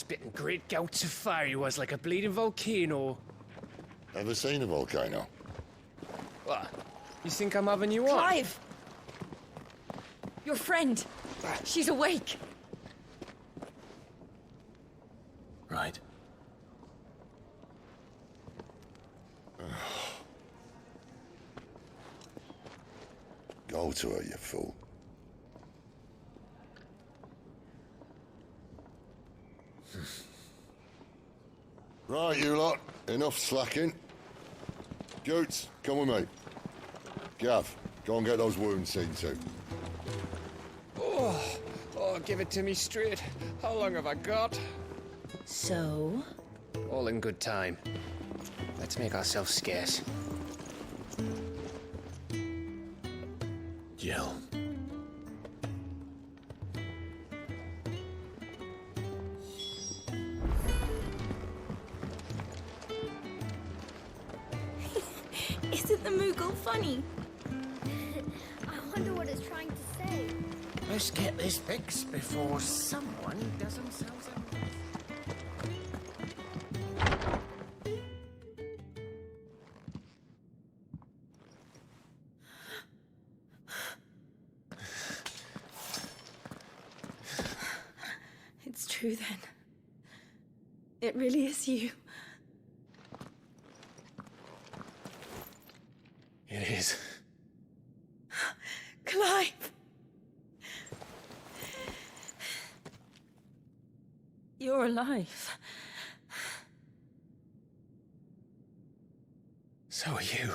Spitting great gouts of fire he was, like a bleeding volcano. Ever seen a volcano? What? You think I'm having you on? Clive! Your friend! She's awake! Right. Go to her, you fool. Right, you lot. Enough slacking. Goots, come with me. Gav, go and get those wounds seen to. Oh, give it to me straight. How long have I got? So? All in good time. Let's make ourselves scarce. Jill. Isn't the Moogle funny? I wonder what it's trying to say. Let's get this fixed before someone does themselves a... It's true then. It really is you. It is. Clive! You're alive. So are you.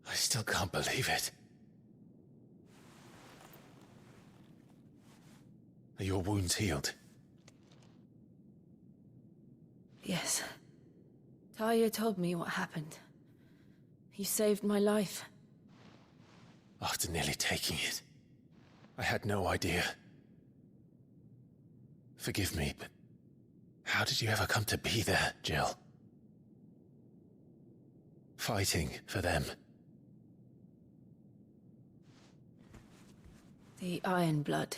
I still can't believe it. Are your wounds healed? Yes. Talia told me what happened. You saved my life. After nearly taking it, I had no idea. Forgive me, but how did you ever come to be there, Jill? Fighting for them. The Iron Blood.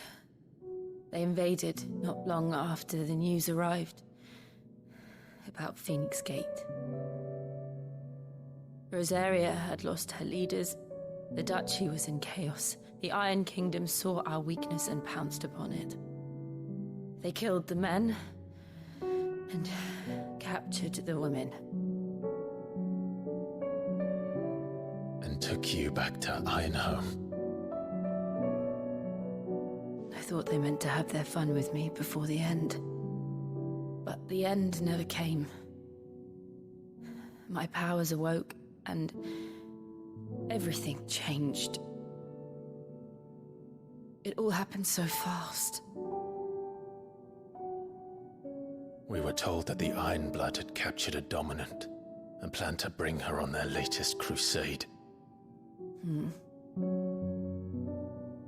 They invaded not long after the news arrived about Phoenix Gate. Rosaria had lost her leaders. The Duchy was in chaos. The Iron Kingdom saw our weakness and pounced upon it. They killed the men and captured the women. And took you back to Ironhome. I thought they meant to have their fun with me before the end. But the end never came. My powers awoke, and everything changed. It all happened so fast. We were told that the Iron Blood had captured a dominant and planned to bring her on their latest crusade.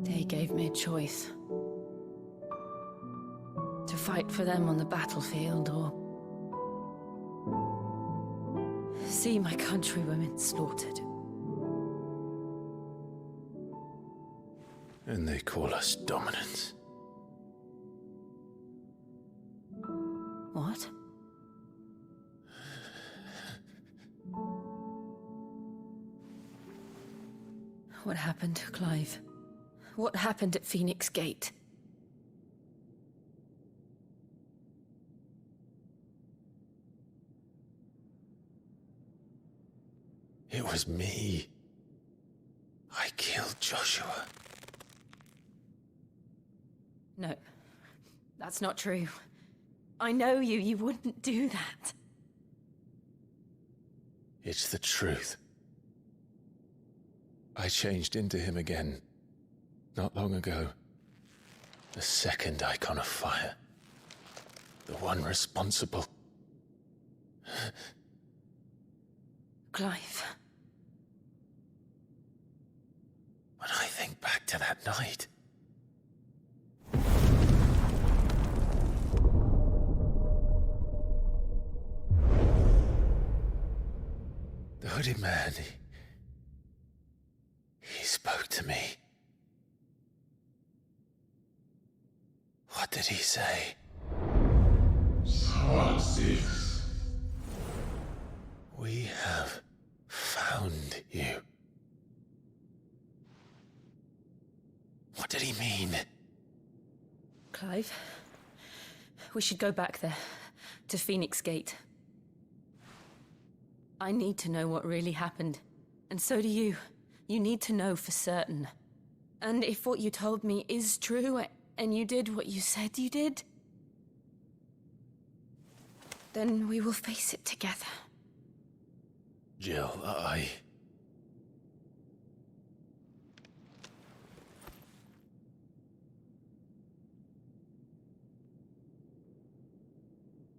They gave me a choice. To fight for them on the battlefield, or see my countrywomen slaughtered. And they call us dominants. What? What happened, Clive? What happened at Phoenix Gate? It was me. I killed Joshua. No, that's not true. I know you. You wouldn't do that. It's the truth. I changed into him again, not long ago. The second icon of fire. The one responsible. Clive. When I think back to that night... The hooded man, he spoke to me. What What did he say? We have found you. What did he mean? Clive, we should go back there, to Phoenix Gate. I need to know what really happened, and so do you. You need to know for certain. And if what you told me is true, and you did what you said you did, then we will face it together. Jill,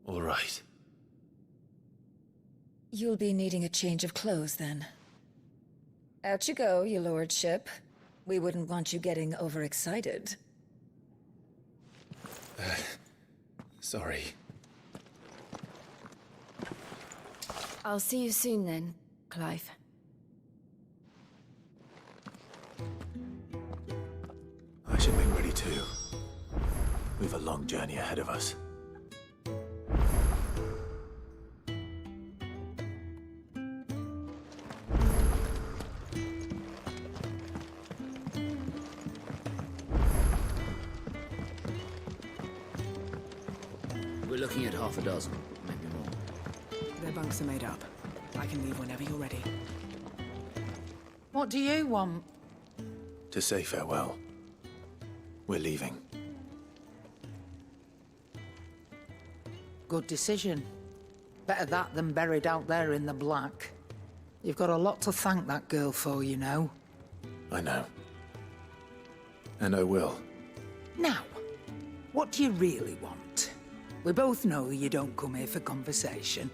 All right. You'll be needing a change of clothes, then. Out you go, your lordship. We wouldn't want you getting overexcited. Sorry. I'll see you soon then, Clive. I should make ready too. We've a long journey ahead of us. We're looking at half a dozen, maybe more. Their bunks are made up. I can leave whenever you're ready. What do you want? To say farewell. We're leaving. Good decision. Better that than buried out there in the black. You've got a lot to thank that girl for, you know. I know. And I will. Now, what do you really want? We both know you don't come here for conversation.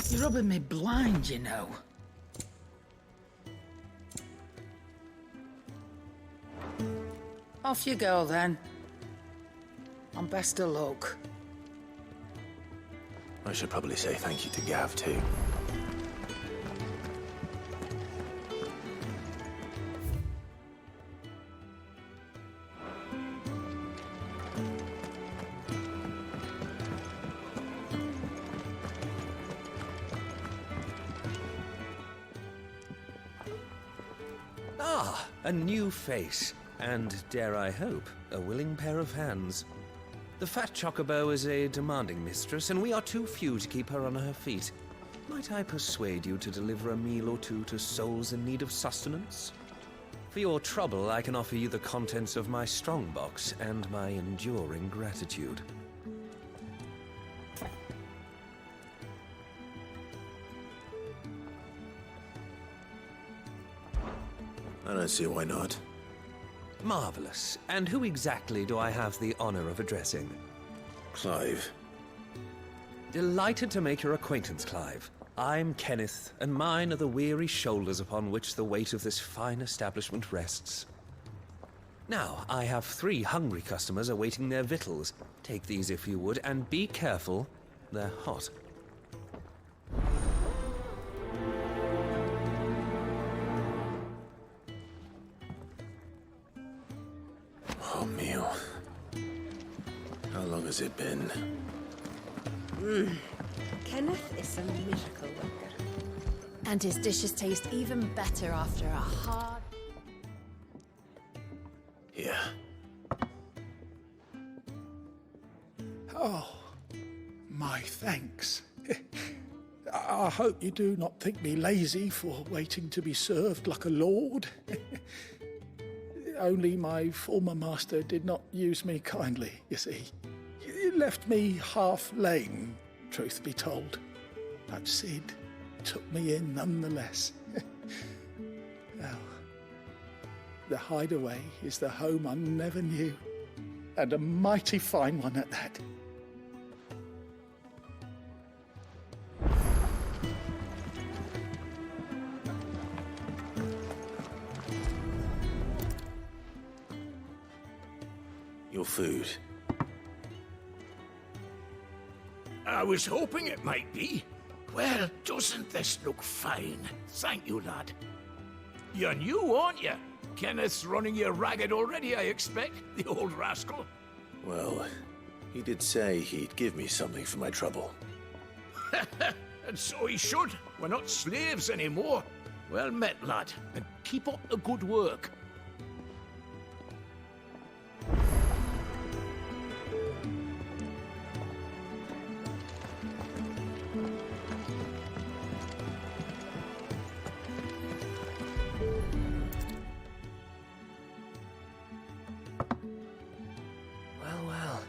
You're rubbing me blind, you know. Off you go, then. And best of luck. I should probably say thank you to Gav, too. Ah, a new face. And, dare I hope, a willing pair of hands. The fat chocobo is a demanding mistress, and we are too few to keep her on her feet. Might I persuade you to deliver a meal or two to souls in need of sustenance? For your trouble, I can offer you the contents of my strongbox and my enduring gratitude. I don't see why not. Marvelous. And who exactly do I have the honor of addressing? Clive. Delighted to make your acquaintance, Clive. I'm Kenneth, and mine are the weary shoulders upon which the weight of this fine establishment rests. Now, I have 3 hungry customers awaiting their victuals. Take these if you would, and be careful. They're hot. Oh, meal. How long has it been? Kenneth is a miracle worker. And his dishes taste even better after a hard... Here. Oh, my thanks. I hope you do not think me lazy for waiting to be served like a lord. Only my former master did not use me kindly, you see. He left me half lame, truth be told. But Sid took me in nonetheless. Well, the hideaway is the home I never knew, and a mighty fine one at that. Your food. I was hoping it might be. Well, doesn't this look fine? Thank you, lad. You're new, aren't you? Kenneth's running you ragged already, I expect, the old rascal. Well, he did say he'd give me something for my trouble. And so he should. We're not slaves anymore. Well met, lad, and keep up the good work. Well.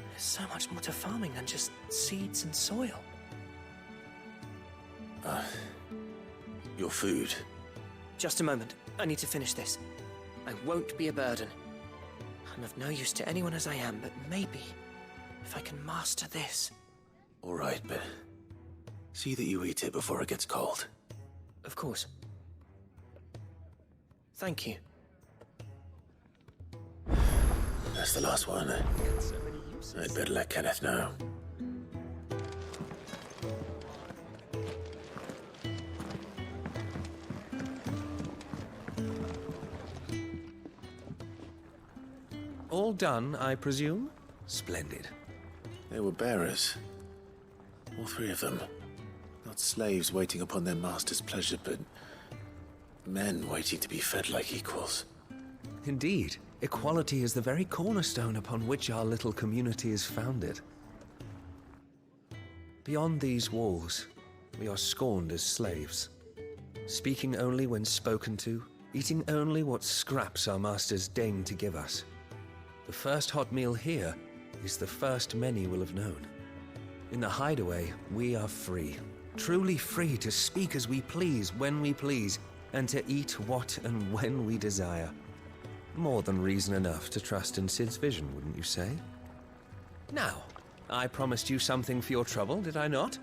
There's so much more to farming than just seeds and soil. Your food. Just a moment. I need to finish this. I won't be a burden. I'm of no use to anyone as I am, but maybe if I can master this. All right, but see that you eat it before it gets cold. Of course. Thank you. That's the last one. I'd better let Kenneth know. All done, I presume? Splendid. They were bearers. All three of them. Not slaves waiting upon their master's pleasure, but men waiting to be fed like equals. Indeed. Equality is the very cornerstone upon which our little community is founded. Beyond these walls, we are scorned as slaves. Speaking only when spoken to, eating only what scraps our masters deign to give us. The first hot meal here is the first many will have known. In the hideaway, we are free. Truly free to speak as we please, when we please, and to eat what and when we desire. More than reason enough to trust in Sid's vision, wouldn't you say? Now, I promised you something for your trouble, did I not?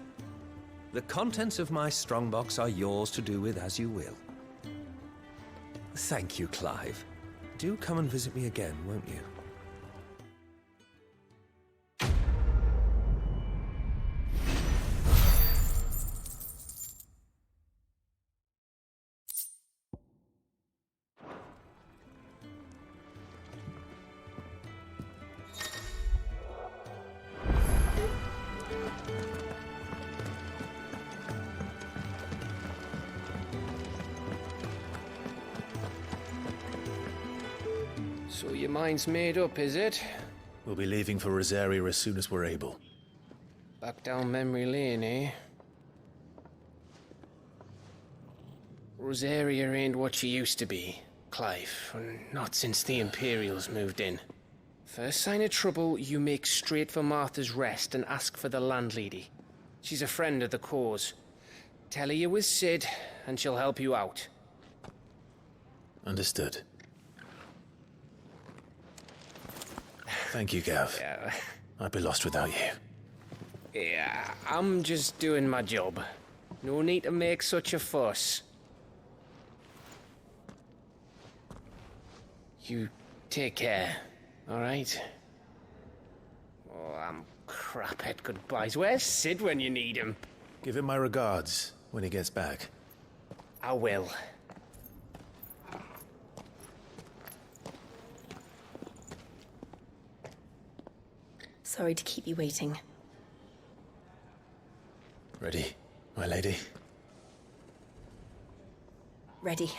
The contents of my strongbox are yours to do with as you will. Thank you, Clive. Do come and visit me again, won't you? So your mind's made up, is it? We'll be leaving for Rosaria as soon as we're able. Back down memory lane, eh? Rosaria ain't what she used to be, Clive. Not since the Imperials moved in. First sign of trouble, you make straight for Martha's Rest and ask for the landlady. She's a friend of the cause. Tell her you was Sid, and she'll help you out. Understood. Thank you, Gav. Yeah. I'd be lost without you. Yeah, I'm just doing my job. No need to make such a fuss. You take care, all right? Oh, I'm crap at goodbyes. Where's Sid when you need him? Give him my regards when he gets back. I will. Sorry to keep you waiting. Ready, my lady? Ready.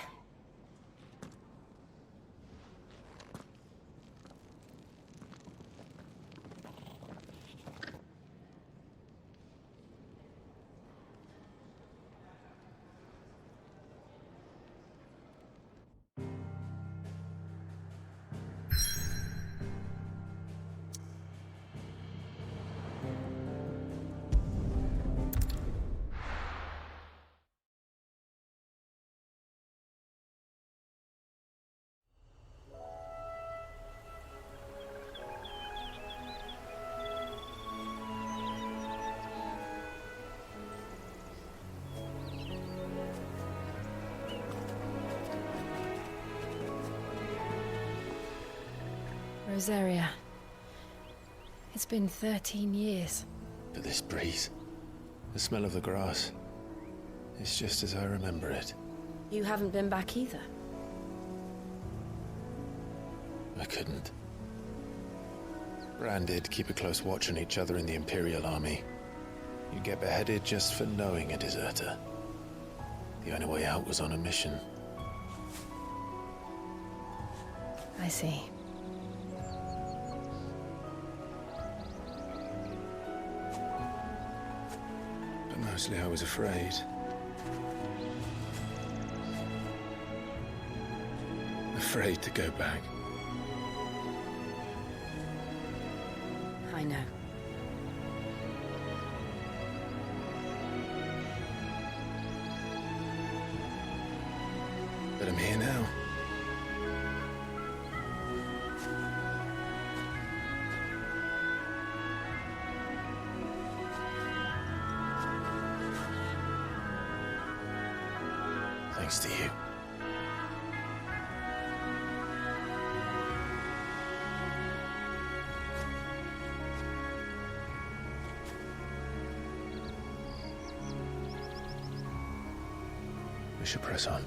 Rosaria. It's been 13 years. But this breeze, the smell of the grass, it's just as I remember it. You haven't been back either. I couldn't. Branded, keep a close watch on each other in the Imperial Army. You get beheaded just for knowing a deserter. The only way out was on a mission. I see. But mostly I was afraid. Afraid to go back. I know. But I'm here now. Thanks to you. We should press on.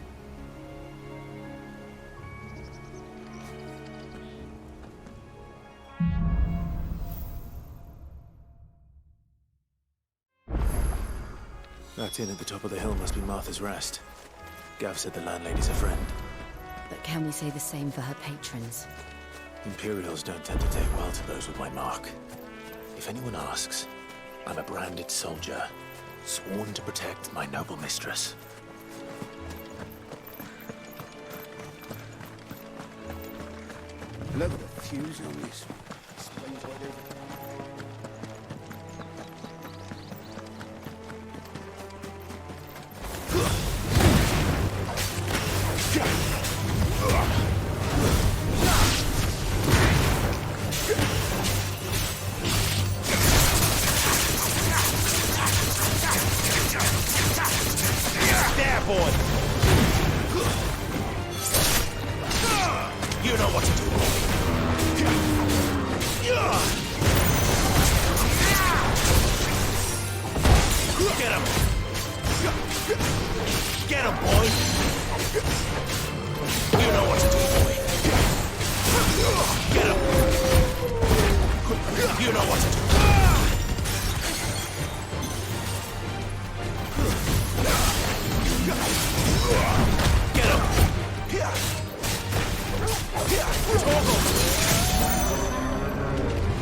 That inn at the top of the hill must be Martha's Rest. Gav said the landlady's a friend. But can we say the same for her patrons? Imperials don't tend to take well to those with my mark. If anyone asks, I'm a branded soldier, sworn to protect my noble mistress. Look at the fuse on this. Explains why they're... There, boy! You know what to do, boy. Get him! Get him, boy! You know what to do, boy. Get him! You know what to do. Get him! Toggle!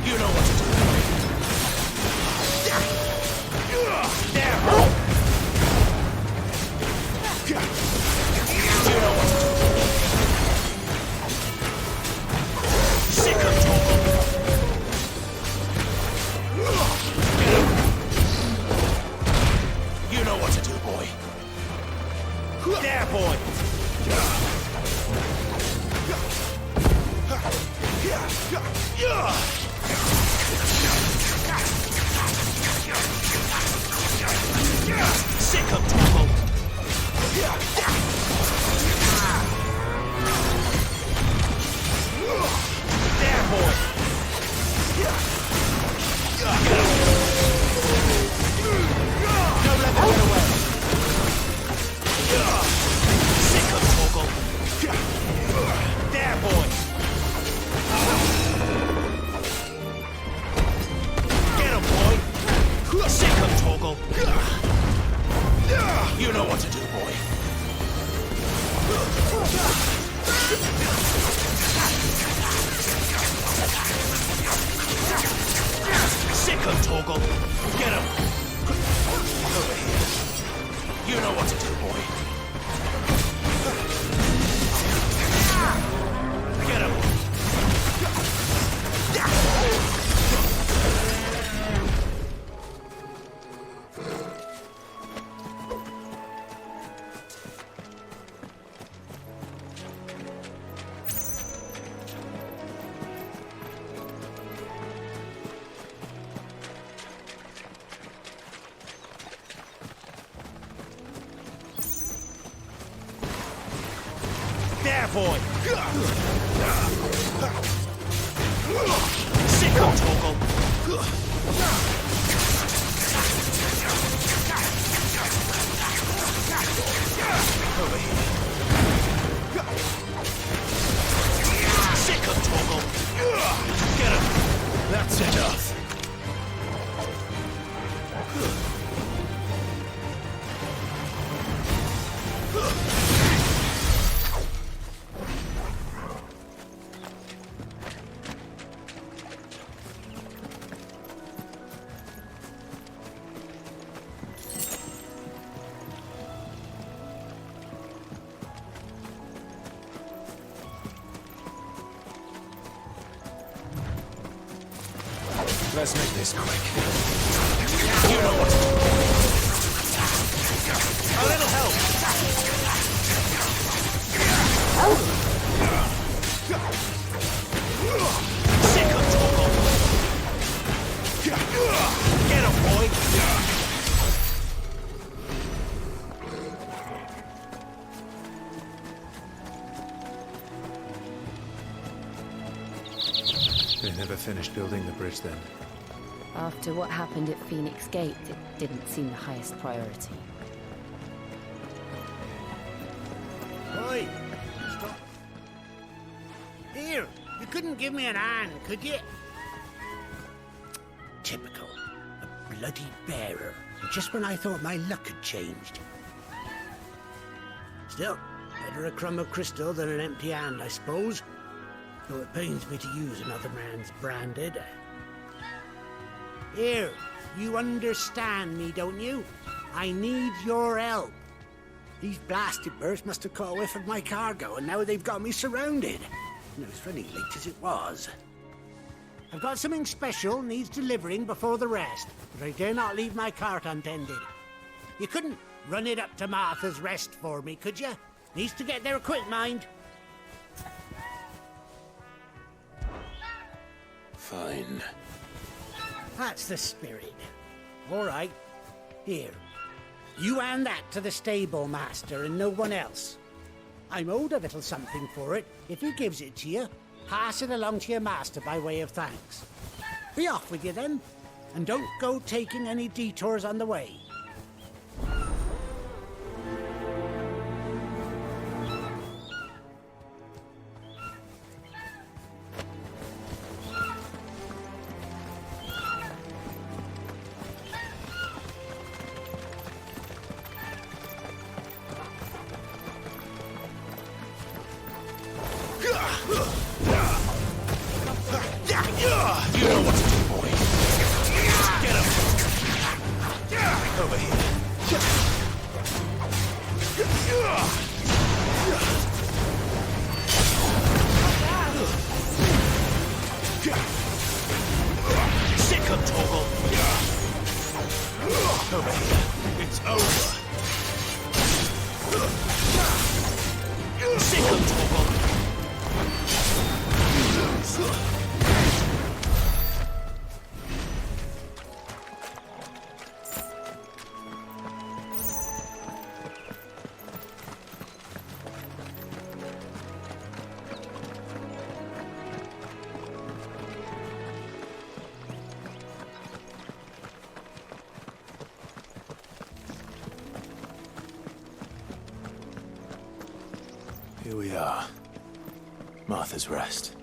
You know what to do. There, bro! You know what to do. Sick of Toggle! Get him! You know what to do, boy. There, boy! Sick of Toggle! There, boy! Don't let them get away! Sick of Toggle! There, boy! Get him, boy! Sick of Toggle! You know what to do, boy. Sick of Toggle! Get him! Over here. You know what to do, boy. Get him! There, boy! Sick of Toggle! Over here. Sick of Toggle. Get him. That's enough. Let's make this quick. You know what? A little help. Sick of Toggle. Get him, boy. They never finished building the bridge then. After what happened at Phoenix Gate, it didn't seem the highest priority. Oi! Stop. Here, you couldn't give me an hand, could you? Typical. A bloody bearer. Just when I thought my luck had changed. Still, better a crumb of crystal than an empty hand, I suppose. Though it pains me to use another man's branded. Here, you understand me, don't you? I need your help. These blasted birds must have caught a whiff of my cargo, and now they've got me surrounded. And it was running late as it was. I've got something special needs delivering before the rest, but I dare not leave my cart untended. You couldn't run it up to Martha's Rest for me, could you? Needs to get there quick, mind. Fine. That's the spirit. All right. Here. You hand that to the stable master and no one else. I'm owed a little something for it. If he gives it to you, pass it along to your master by way of thanks. Be off with you then, and don't go taking any detours on the way. You know what to do, boy. Get him. Over here. Sick of Toggle. Over here. It's over. Sick of Toggle. Here we are. Martha's Rest.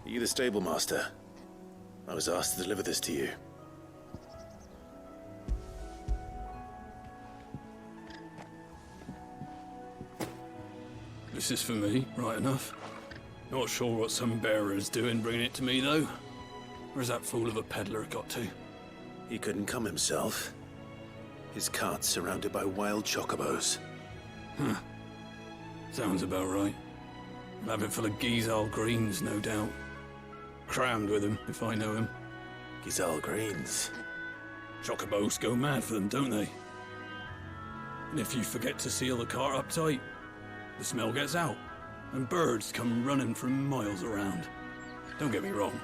Are you the stable master? I was asked to deliver this to you. This is for me, right enough. Not sure what some bearer's doing bringing it to me, though. Where's that fool of a peddler got to? He couldn't come himself. His cart's surrounded by wild chocobos. Huh. Sounds about right. I'll have it full of Gizal greens, no doubt. Crammed with him, if I know him. Gizal greens? Chocobos go mad for them, don't they? And if you forget to seal the cart up tight, the smell gets out, and birds come running from miles around. Don't get me wrong.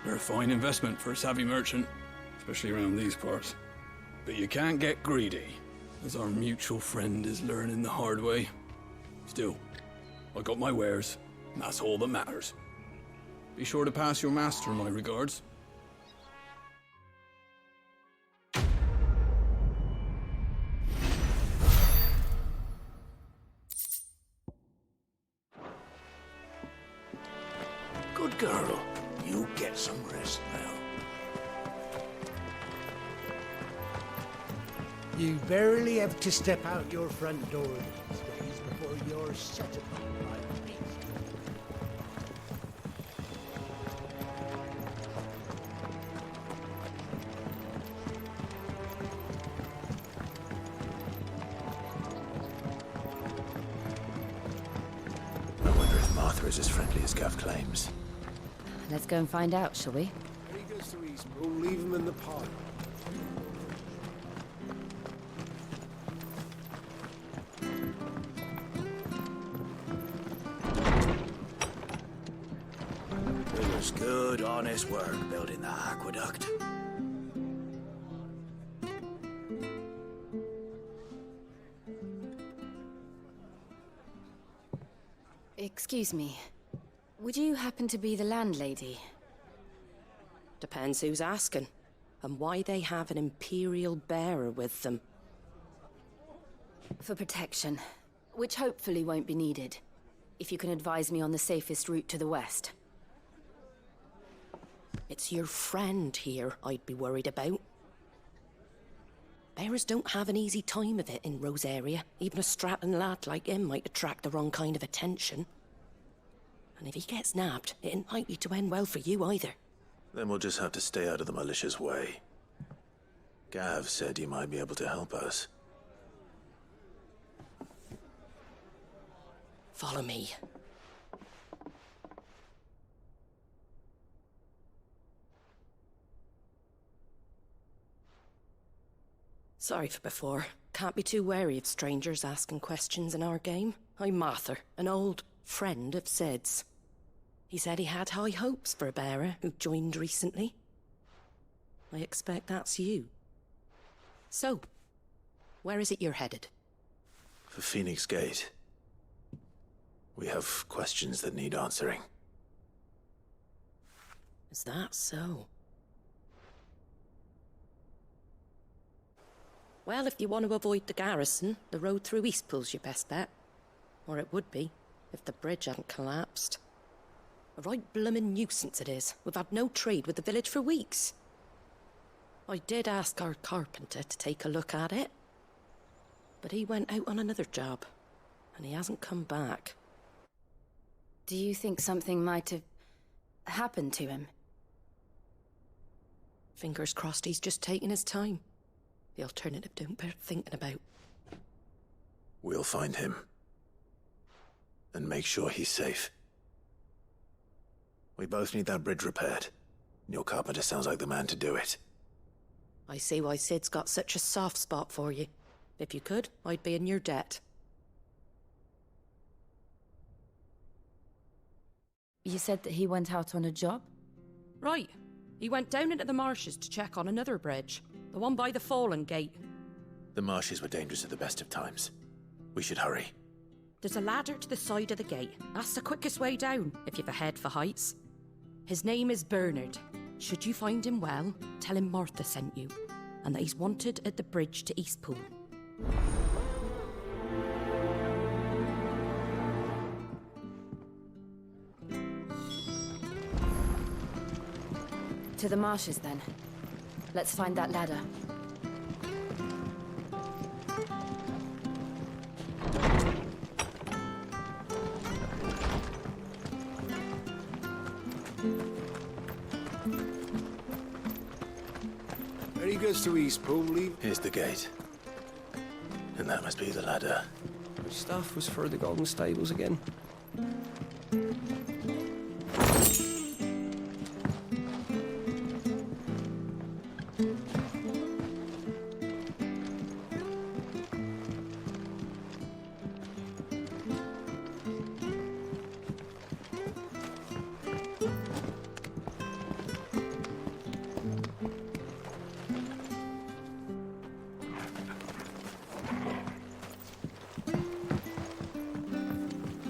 They're a fine investment for a savvy merchant. especially around these parts. But you can't get greedy, as our mutual friend is learning the hard way. Still, I got my wares, and that's all that matters. Be sure to pass your master my regards. Good girl. You get some rest now. You barely have to step out your front door these days before you're set upon by the beast. I wonder if Martha is as friendly as Gav claims. Let's go and find out, shall we? When he goes to East, we'll leave him in the pod. It was good, honest work building that aqueduct. Excuse me. Would you happen to be the landlady? Depends who's asking, and why they have an Imperial bearer with them. For protection, which hopefully won't be needed. If you can advise me on the safest route to the west. It's your friend here I'd be worried about. Bearers don't have an easy time of it in Rose area. Even a Stratton lad like him might attract the wrong kind of attention. And if he gets nabbed, it ain't likely to end well for you either. Then we'll just have to stay out of the malicious way. Gav said he might be able to help us. Follow me. Sorry for before. Can't be too wary of strangers asking questions in our game. I'm Martha, an old friend of Sid's. He said he had high hopes for a bearer who joined recently. I expect that's you. So, where is it you're headed? For Phoenix Gate. We have questions that need answering. Is that so? Well, if you want to avoid the garrison, the road through Eastpool's your best bet. Or it would be, if the bridge hadn't collapsed. A right bloomin' nuisance it is. We've had no trade with the village for weeks. I did ask our carpenter to take a look at it. But he went out on another job, and he hasn't come back. Do you think something might have happened to him? Fingers crossed he's just taking his time. The alternative don't bear thinking about. We'll find him. And make sure he's safe. We both need that bridge repaired. Your carpenter sounds like the man to do it. I see why Sid's got such a soft spot for you. If you could, I'd be in your debt. You said that he went out on a job? Right. He went down into the marshes to check on another bridge. The one by the Fallen Gate. The marshes were dangerous at the best of times. We should hurry. There's a ladder to the side of the gate. That's the quickest way down, if you've a head for heights. His name is Bernard. Should you find him well, tell him Martha sent you, and that he's wanted at the bridge to Eastpool. To the marshes, then. Let's find that ladder. When he goes to Eastpool, leave... Here's the gate. And that must be the ladder. Which staff was for the Golden Stables again?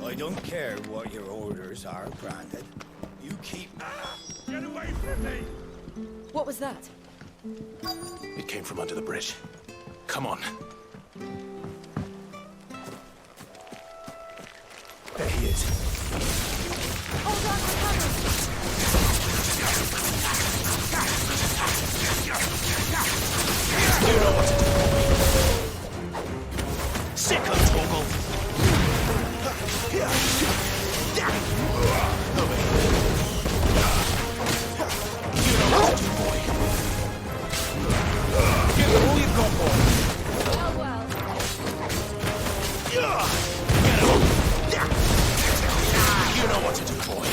I don't care what your orders are, Brandon. You keep... Get away from me! What was that? It came from under the bridge. Come on. There he is. Hold on, we're coming! You know what to do. Sick of Toggle. You know what to do, boy. Give it all you've got, boy. Oh, well. You know what to do, boy.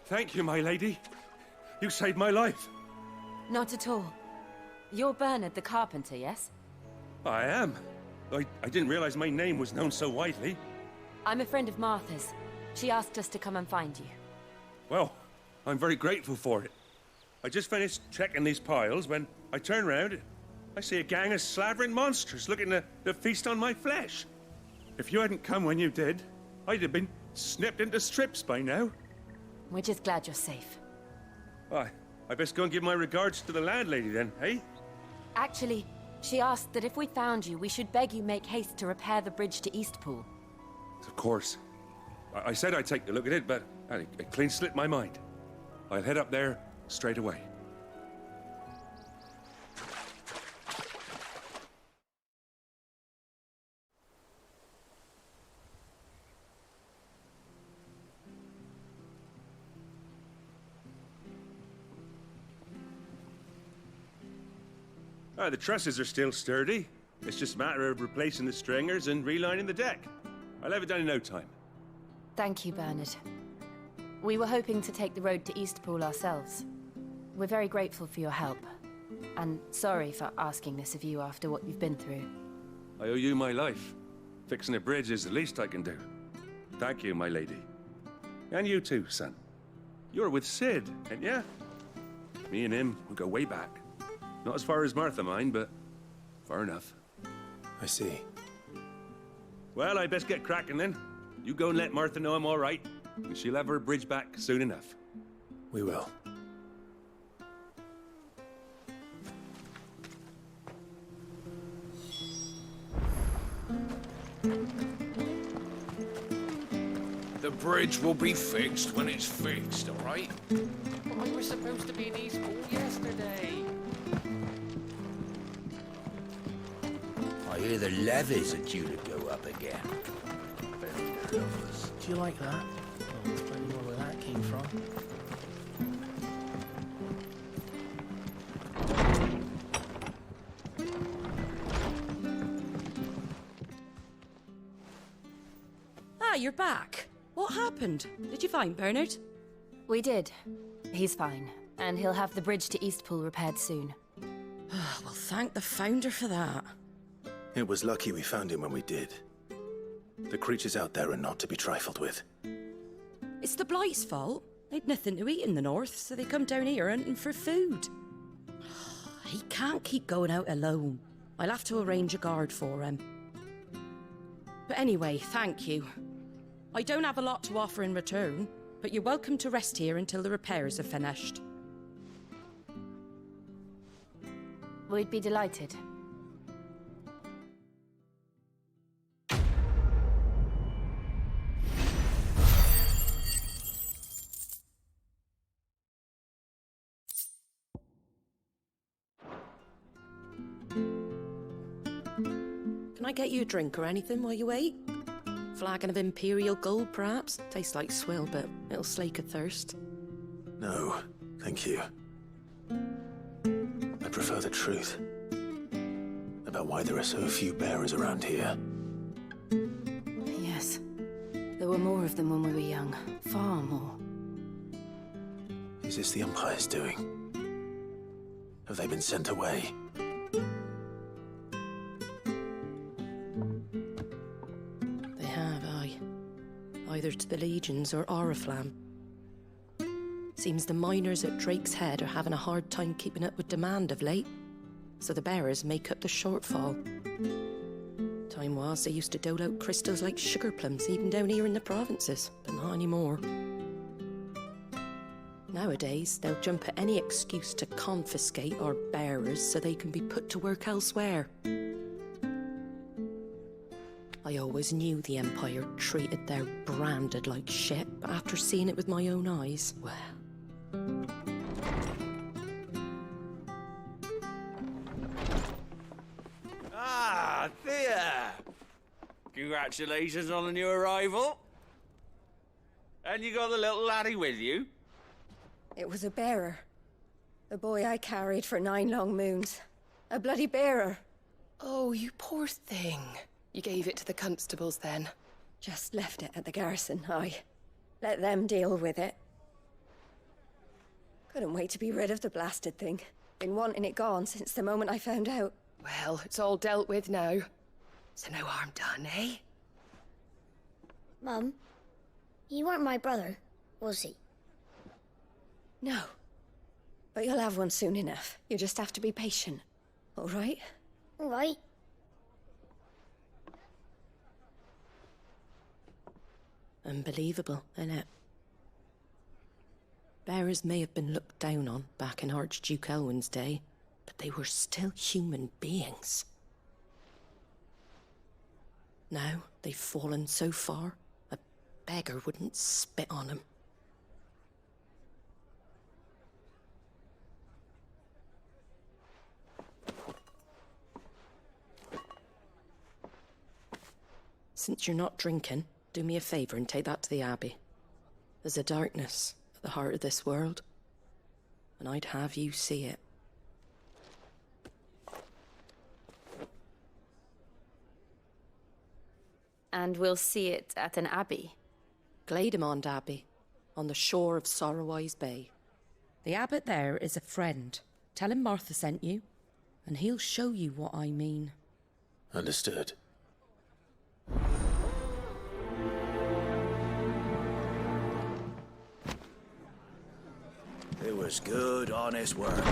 Thank you, my lady. You saved my life. Not at all. You're Bernard the carpenter, yes? I am. I didn't realize my name was known so widely. I'm a friend of Martha's. She asked us to come and find you. Well, I'm very grateful for it. I just finished checking these piles when I turn round. I see a gang of slavering monsters looking to feast on my flesh. If you hadn't come when you did, I'd have been snipped into strips by now. We're just glad you're safe. I best go and give my regards to the landlady then, eh? Actually, she asked that if we found you, we should beg you make haste to repair the bridge to Eastpool. Of course. I said I'd take a look at it, but it clean slipped my mind. I'll head up there straight away. The trusses are still sturdy. It's just a matter of replacing the stringers and relining the deck. I'll have it done in no time. Thank you, Bernard. We were hoping to take the road to Eastpool ourselves. We're very grateful for your help. And sorry for asking this of you after what you've been through. I owe you my life. Fixing a bridge is the least I can do. Thank you, my lady. And you too, son. You're with Sid, ain't ya? Me and him, we go way back. Not as far as Martha, mind, but far enough. I see. Well, I best get cracking then. You go and let Martha know I'm all right, and she'll have her bridge back soon enough. We will. The bridge will be fixed when it's fixed, all right? But we were supposed to be in Eastpool yesterday. I hear the levies are due to go up again. Do you like that? Oh, I don't know where that came from. Ah, you're back. What happened? Did you find Bernard? We did. He's fine, and he'll have the bridge to Eastpool repaired soon. Well, thank the Founder for that. It was lucky we found him when we did. The creatures out there are not to be trifled with. It's the Blight's fault. They'd nothing to eat in the north, so they come down here hunting for food. He can't keep going out alone. I'll have to arrange a guard for him. But anyway, thank you. I don't have a lot to offer in return, but you're welcome to rest here until the repairs are finished. We'd be delighted. Can I get you a drink or anything while you wait? Flagon of Imperial Gold, perhaps? Tastes like swill, but it'll slake a thirst. No, thank you. I prefer the truth. About why there are so few bearers around here. Yes. There were more of them when we were young. Far more. Is this the Empire's doing? Have they been sent away? either to the Legions or Oriflamme. Seems the miners at Drake's Head are having a hard time keeping up with demand of late, so the bearers make up the shortfall. Time was they used to dole out crystals like sugar plums even down here in the provinces, but not anymore. Nowadays, they'll jump at any excuse to confiscate our bearers so they can be put to work elsewhere. I always knew the Empire treated their branded like shit, but after seeing it with my own eyes, well... Ah, Thea! Congratulations on the new arrival. And you got the little laddie with you? It was a bearer. The boy I carried for 9 long moons. A bloody bearer. Oh, you poor thing. You gave it to the constables then? Just left it at the garrison, I let them deal with it. Couldn't wait to be rid of the blasted thing. Been wanting it gone since the moment I found out. Well, it's all dealt with now. So no harm done, eh? Mum, he weren't my brother, was he? No. But you'll have one soon enough. You just have to be patient. All right? All right. Unbelievable, innit? Bearers may have been looked down on back in Archduke Elwin's day, but they were still human beings. Now they've fallen so far, a beggar wouldn't spit on them. Since you're not drinking, do me a favour and take that to the Abbey. There's a darkness at the heart of this world, and I'd have you see it. And we'll see it at an abbey? Glademond Abbey, on the shore of Sorrowwise Bay. The abbot there is a friend. Tell him Martha sent you, and he'll show you what I mean. Understood. It was good, honest work.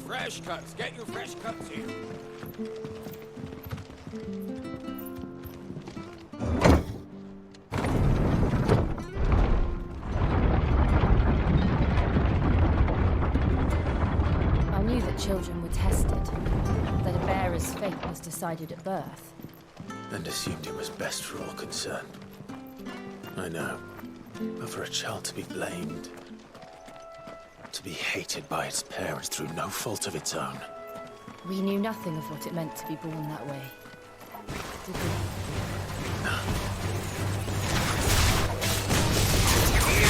Fresh cuts. Get your fresh cuts here. I knew that children were tested, that a bearer's fate was decided at birth. And assumed it was best for all concerned. I know. But for a child to be blamed, to be hated by its parents through no fault of its own. We knew nothing of what it meant to be born that way, did we?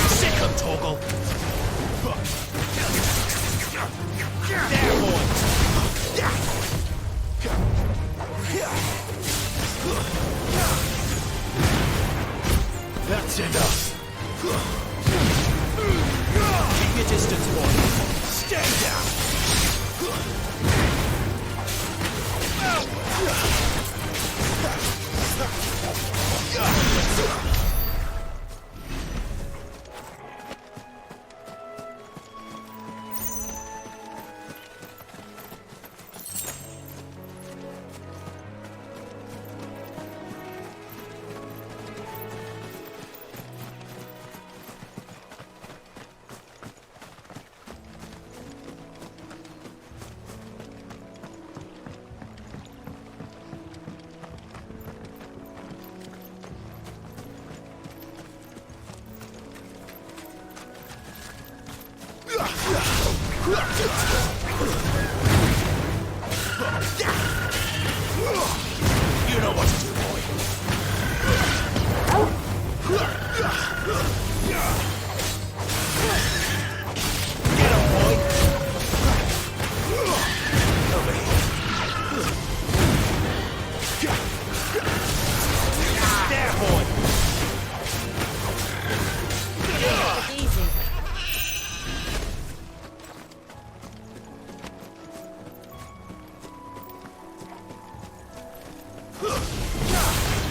Sick of Torgal! There, boy! That's enough! Keep your distance, boy! Stay down!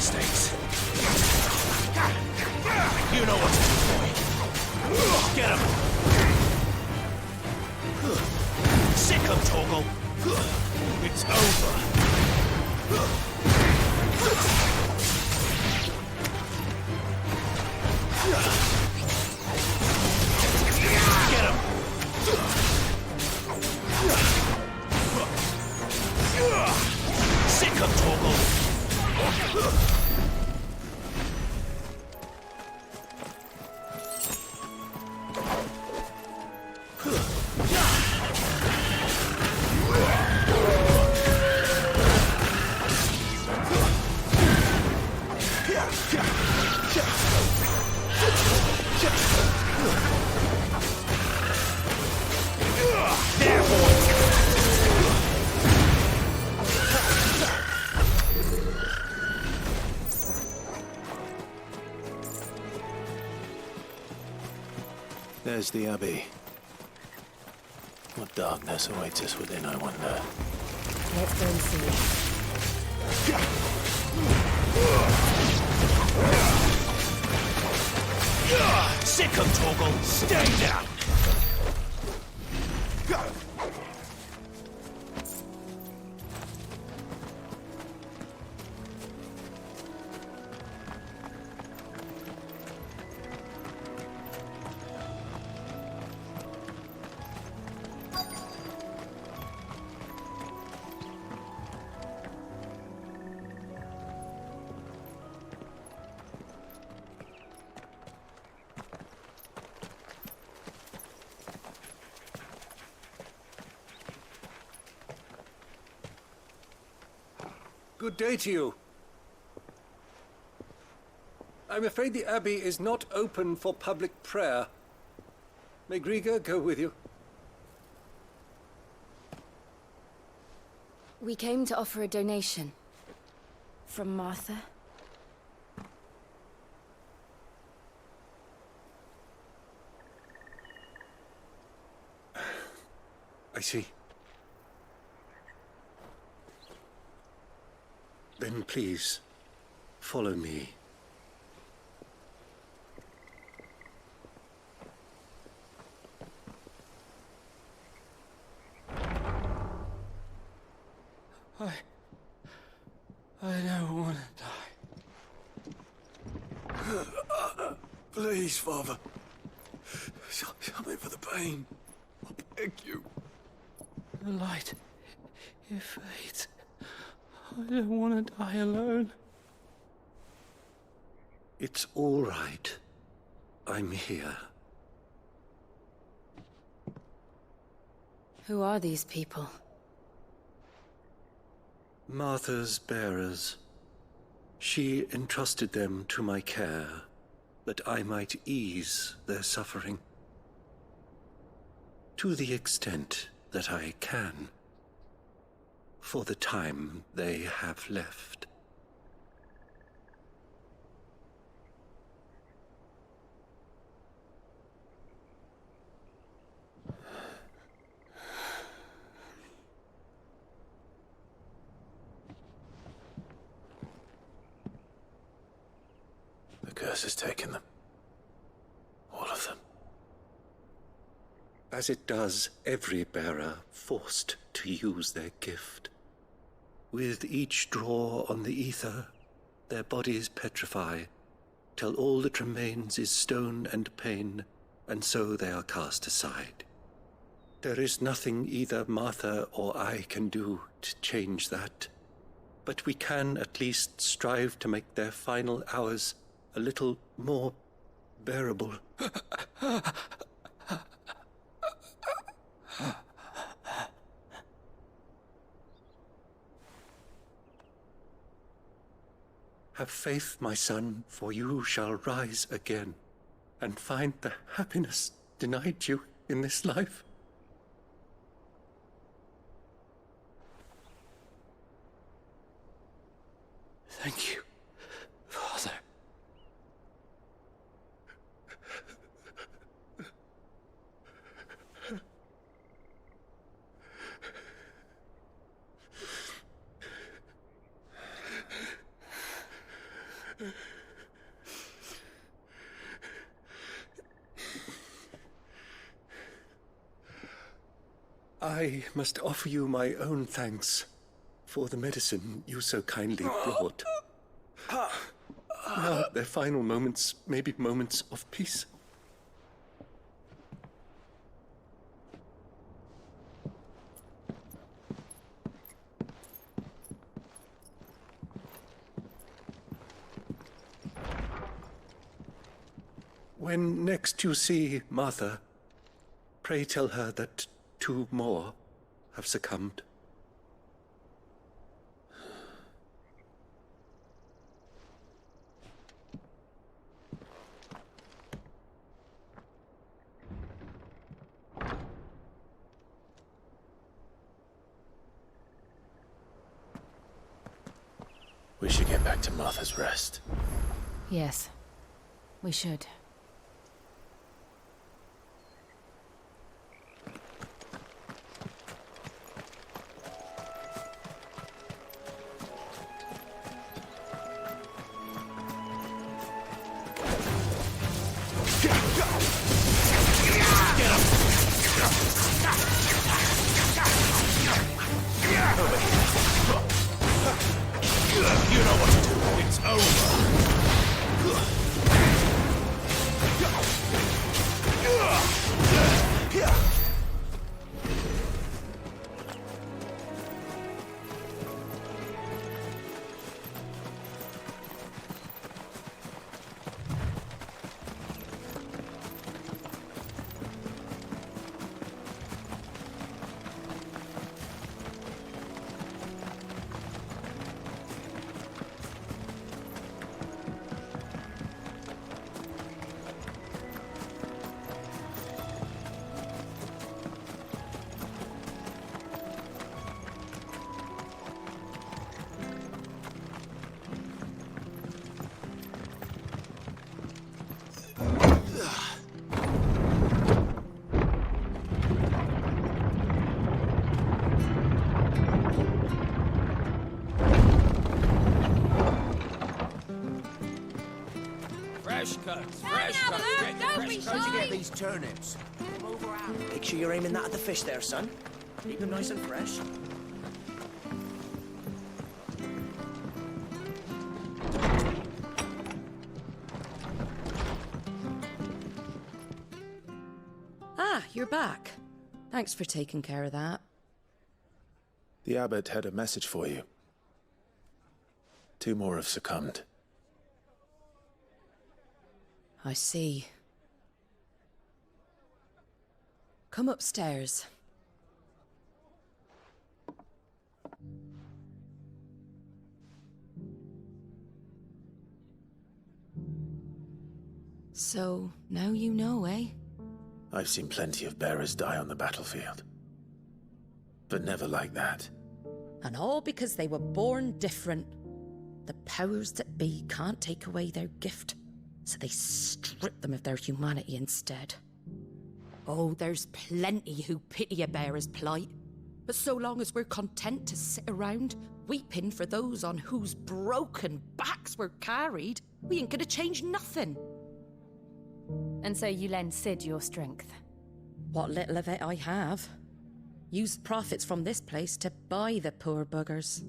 mistakes. You know what to do, boy. Get him! Sick him, Torgal! It's over! Get him! Sick him, Torgal! There's the Abbey. What darkness awaits us within, I wonder. Let's go and see. Sick him, Torgal! Stay down! Good day to you. I'm afraid the Abbey is not open for public prayer. May Griga go with you? We came to offer a donation. From Martha. I see. Then please, follow me. I don't want to die. Please, Father. Help me for the pain. I beg you. The light, it fades. I don't want to die alone. It's all right. I'm here. Who are these people? Martha's bearers. She entrusted them to my care, that I might ease their suffering. To the extent that I can. For the time they have left. The curse has taken them. All of them. As it does every bearer forced to use their gift. With each draw on the ether, their bodies petrify, till all that remains is stone and pain, and so they are cast aside. There is nothing either Martha or I can do to change that, but we can at least strive to make their final hours a little more bearable. Have faith, my son, for you shall rise again, and find the happiness denied you in this life. Thank you, Father. I must offer you my own thanks for the medicine you so kindly brought. Now, their final moments may be moments of peace. When next you see Martha, pray tell her that 2 more have succumbed. We should get back to Martha's Rest. Yes, we should. You know what to do. It's over. Fresh cuts, fresh cuts. How'd you get these turnips? Come over out. Make sure you're aiming that at the fish there, son. Keep them nice and fresh. Ah, you're back. Thanks for taking care of that. The abbot had a message for you. 2 more have succumbed. I see. Come upstairs. So, now you know, eh? I've seen plenty of bearers die on the battlefield. But never like that. And all because they were born different. The powers that be can't take away their gift, so they strip them of their humanity instead. Oh, there's plenty who pity a bearer's plight. But so long as we're content to sit around, weeping for those on whose broken backs we're carried, we ain't gonna change nothing. And so you lend Sid your strength? What little of it I have. Used profits from this place to buy the poor buggers.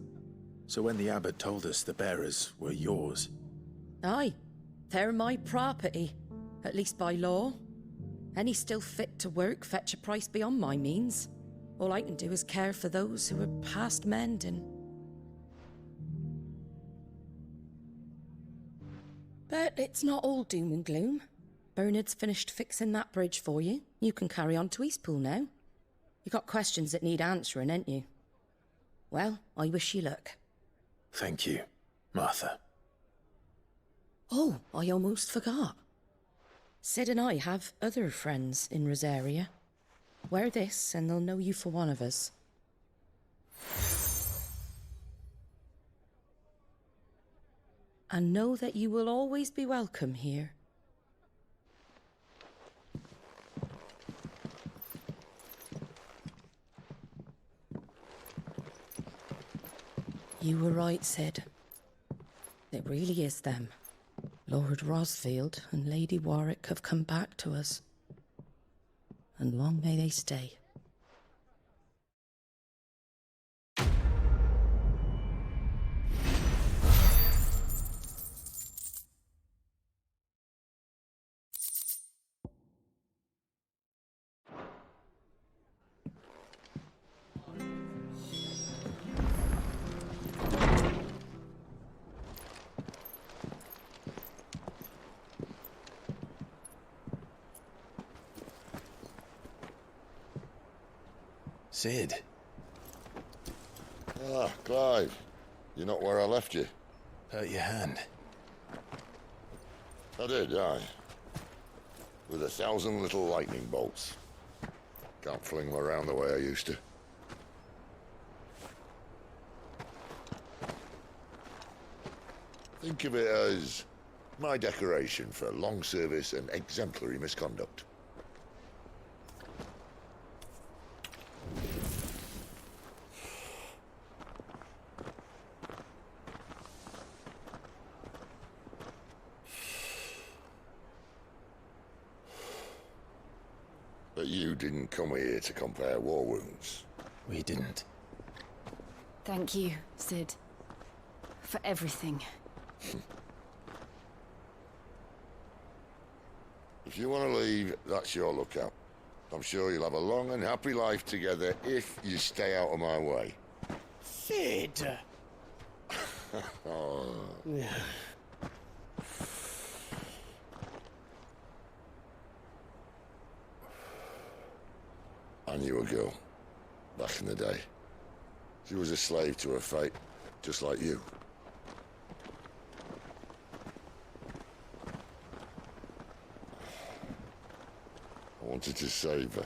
So when the abbot told us the bearers were yours... Aye, they're my property, at least by law. Any still fit to work fetch a price beyond my means. All I can do is care for those who are past mending. But it's not all doom and gloom. Bernard's finished fixing that bridge for you. You can carry on to Eastpool now. You got questions that need answering, ain't you? Well, I wish you luck. Thank you, Martha. Oh, I almost forgot. Sid and I have other friends in Rosaria. Wear this and they'll know you for one of us. And know that you will always be welcome here. You were right, Sid. It really is them. Lord Rosfield and Lady Warwick have come back to us. And long may they stay. Sid. Ah, Clive. You're not where I left you. Hurt your hand. I did, aye. With 1,000 little lightning bolts. Can't fling them around the way I used to. Think of it as my decoration for long service and exemplary misconduct. But you didn't come here to compare war wounds. We didn't. Thank you, Sid. For everything. If you want to leave, that's your lookout. I'm sure you'll have a long and happy life together if you stay out of my way. Sid! Oh. I knew a girl, back in the day. She was a slave to her fate, just like you. I wanted to save her.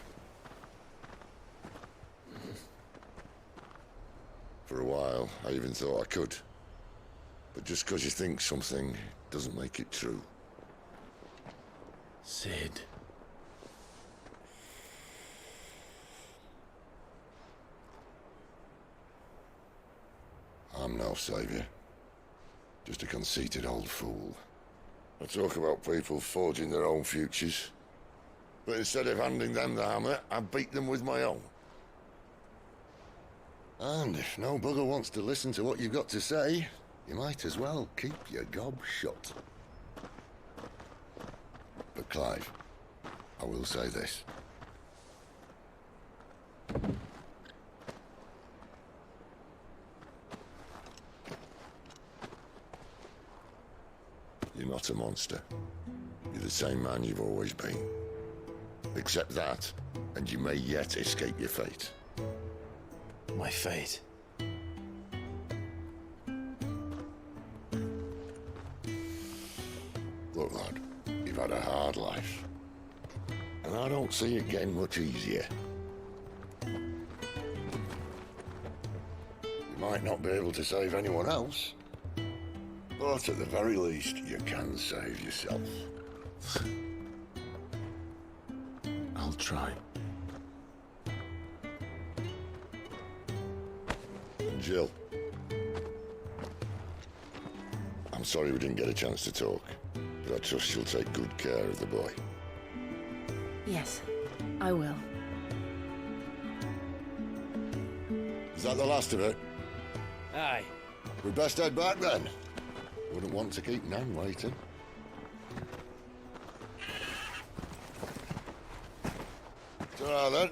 For a while, I even thought I could. But just because you think something doesn't make it true. Sid. I'm no savior. Just a conceited old fool. I talk about people forging their own futures. But instead of handing them the hammer, I beat them with my own. And if no bugger wants to listen to what you've got to say, you might as well keep your gob shut. But Clive, I will say this. You're not a monster. You're the same man you've always been. Accept that, and you may yet escape your fate. My fate? Look, lad, you've had a hard life. And I don't see it getting much easier. You might not be able to save anyone else, but at the very least, you can save yourself. I'll try. And Jill, I'm sorry we didn't get a chance to talk, but I trust you'll take good care of the boy. Yes, I will. Is that the last of it? Aye. We'd best head back then. Wouldn't want to keep Nan waiting. Ta-ra then.